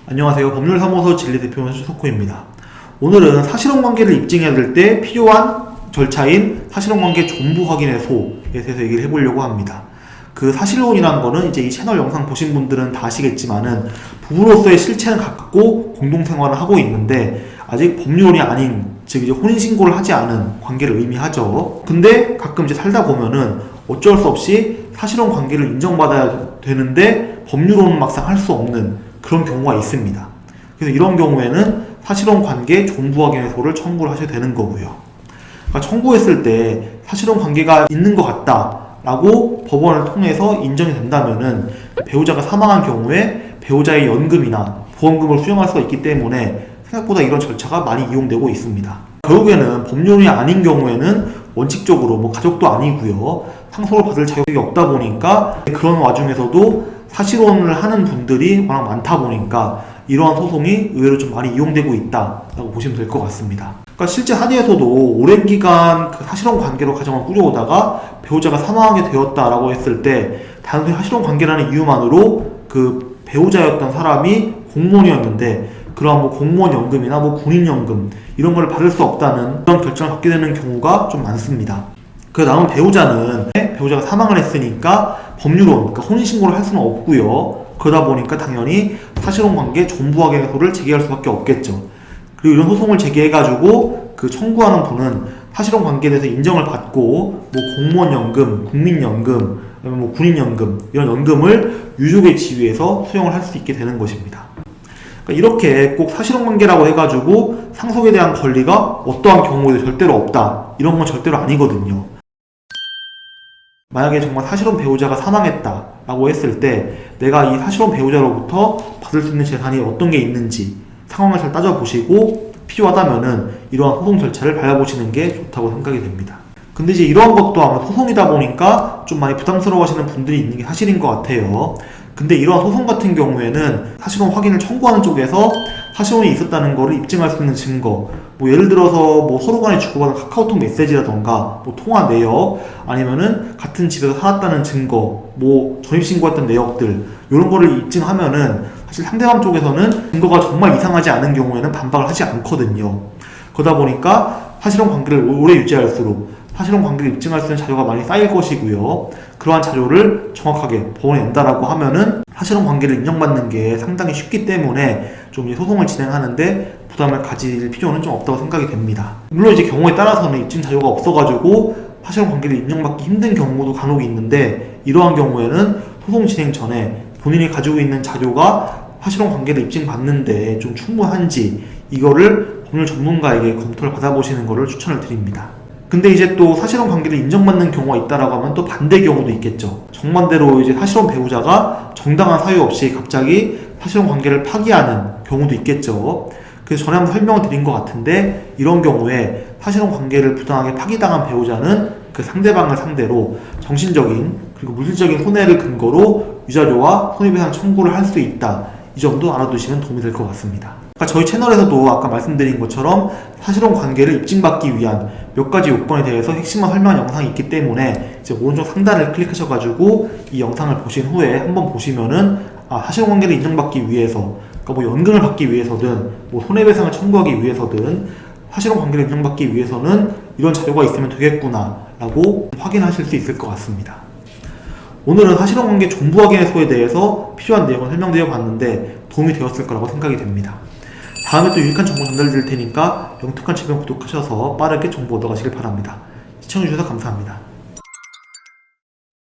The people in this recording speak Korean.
안녕하세요. 법률사무소 진리대표 석호입니다. 오늘은 사실혼관계를 입증해야 될 때 필요한 절차인 사실혼관계 존부 확인의 소에 대해서 얘기를 해보려고 합니다. 그 사실혼이라는 거는 이제 이 채널 영상 보신 분들은 다 아시겠지만은 부부로서의 실체는 가깝고 공동생활을 하고 있는데 아직 법률혼이 아닌, 즉 이제 혼인신고를 하지 않은 관계를 의미하죠. 근데 가끔 이제 살다 보면은 어쩔 수 없이 사실혼 관계를 인정받아야 되는데 법률혼은 막상 할 수 없는 그런 경우가 있습니다. 그래서 이런 경우에는 사실혼 관계 존부 확인의소를 청구를 하셔야 되는 거고요. 그러니까 청구했을 때 사실혼 관계가 있는 것 같다라고 법원을 통해서 인정이 된다면은 배우자가 사망한 경우에 배우자의 연금이나 보험금을 수령할 수가 있기 때문에 생각보다 이런 절차가 많이 이용되고 있습니다. 결국에는 법률혼이 아닌 경우에는 원칙적으로 가족도 아니고요, 상속을 받을 자격이 없다 보니까 그런 와중에서도 사실혼을 하는 분들이 워낙 많다 보니까 이러한 소송이 의외로 좀 많이 이용되고 있다라고 보시면 될 것 같습니다. 그러니까 실제 사례에서도 오랜 기간 그 사실혼 관계로 가정을 꾸려오다가 배우자가 사망하게 되었다라고 했을 때 단순히 사실혼 관계라는 이유만으로 그 배우자였던 사람이 공무원이었는데 그러한 공무원 연금이나 군인연금 이런 걸 받을 수 없다는 그런 결정을 받게 되는 경우가 좀 많습니다. 그 남은 배우자가 사망을 했으니까 법률혼, 그러니까 혼인신고를 할 수는 없고요. 그러다 보니까 당연히 사실혼관계 존부 확인의소를 제기할 수밖에 없겠죠. 그리고 이런 소송을 제기해가지고 그 청구하는 분은 사실혼관계에 대해서 인정을 받고 공무원연금, 국민연금, 군인연금 이런 연금을 유족의 지위에서 수령을 할 수 있게 되는 것입니다. 그러니까 이렇게 꼭 사실혼관계라고 해가지고 상속에 대한 권리가 어떠한 경우에도 절대로 없다, 이런 건 절대로 아니거든요. 만약에 정말 사실혼 배우자가 사망했다라고 했을 때 내가 이 사실혼 배우자로부터 받을 수 있는 재산이 어떤 게 있는지 상황을 잘 따져보시고 필요하다면은 이러한 소송 절차를 밟아보시는 게 좋다고 생각이 됩니다. 근데 이제 이러한 것도 아마 소송이다 보니까 좀 많이 부담스러워 하시는 분들이 있는 게 사실인 것 같아요. 근데 이러한 소송 같은 경우에는 사실혼 확인을 청구하는 쪽에서 사실혼이 있었다는 것을 입증할 수 있는 증거, 예를 들어서 서로 간에 주고받은 카카오톡 메시지라던가 통화 내역, 아니면은 같은 집에서 살았다는 증거, 전입신고했던 내역들, 이런 거를 입증하면은 사실 상대방 쪽에서는 증거가 정말 이상하지 않은 경우에는 반박을 하지 않거든요. 그러다 보니까 사실혼 관계를 오래 유지할수록 사실혼 관계를 입증할 수 있는 자료가 많이 쌓일 것이고요. 그러한 자료를 정확하게 법원에 낸다라고 하면은 사실혼 관계를 인정받는 게 상당히 쉽기 때문에 좀 소송을 진행하는데 부담을 가질 필요는 좀 없다고 생각이 됩니다. 물론 이제 경우에 따라서는 입증 자료가 없어가지고 사실혼 관계를 인정받기 힘든 경우도 간혹 있는데, 이러한 경우에는 소송 진행 전에 본인이 가지고 있는 자료가 사실혼 관계를 입증받는데 좀 충분한지 이거를 법률 전문가에게 검토를 받아보시는 것을 추천을 드립니다. 근데 이제 또 사실혼 관계를 인정받는 경우가 있다라고 하면 또 반대 경우도 있겠죠. 정반대로 이제 사실혼 배우자가 정당한 사유 없이 갑자기 사실혼 관계를 파기하는 경우도 있겠죠. 그래서 전에 한번 설명을 드린 것 같은데, 이런 경우에 사실혼 관계를 부당하게 파기당한 배우자는 그 상대방을 상대로 정신적인 그리고 물질적인 손해를 근거로 유자료와 손해배상 청구를 할 수 있다. 이 점도 알아두시면 도움이 될 것 같습니다. 그러니까 저희 채널에서도 아까 말씀드린 것처럼 사실혼 관계를 입증받기 위한 몇 가지 요건에 대해서 핵심만 설명한 영상이 있기 때문에 이제 오른쪽 상단을 클릭하셔가지고 이 영상을 보신 후에 한번 보시면은 사실혼 관계를 인정받기 위해서, 그러니까 연금을 받기 위해서든 손해배상을 청구하기 위해서든 사실혼 관계를 인정받기 위해서는 이런 자료가 있으면 되겠구나 라고 확인하실 수 있을 것 같습니다. 오늘은 사실혼관계 존부 확인의소에 대해서 필요한 내용을 설명드려 봤는데 도움이 되었을 거라고 생각이 됩니다. 다음에 또 유익한 정보 전달드릴 테니까 영특한 채널 구독하셔서 빠르게 정보 얻어가시길 바랍니다. 시청해주셔서 감사합니다.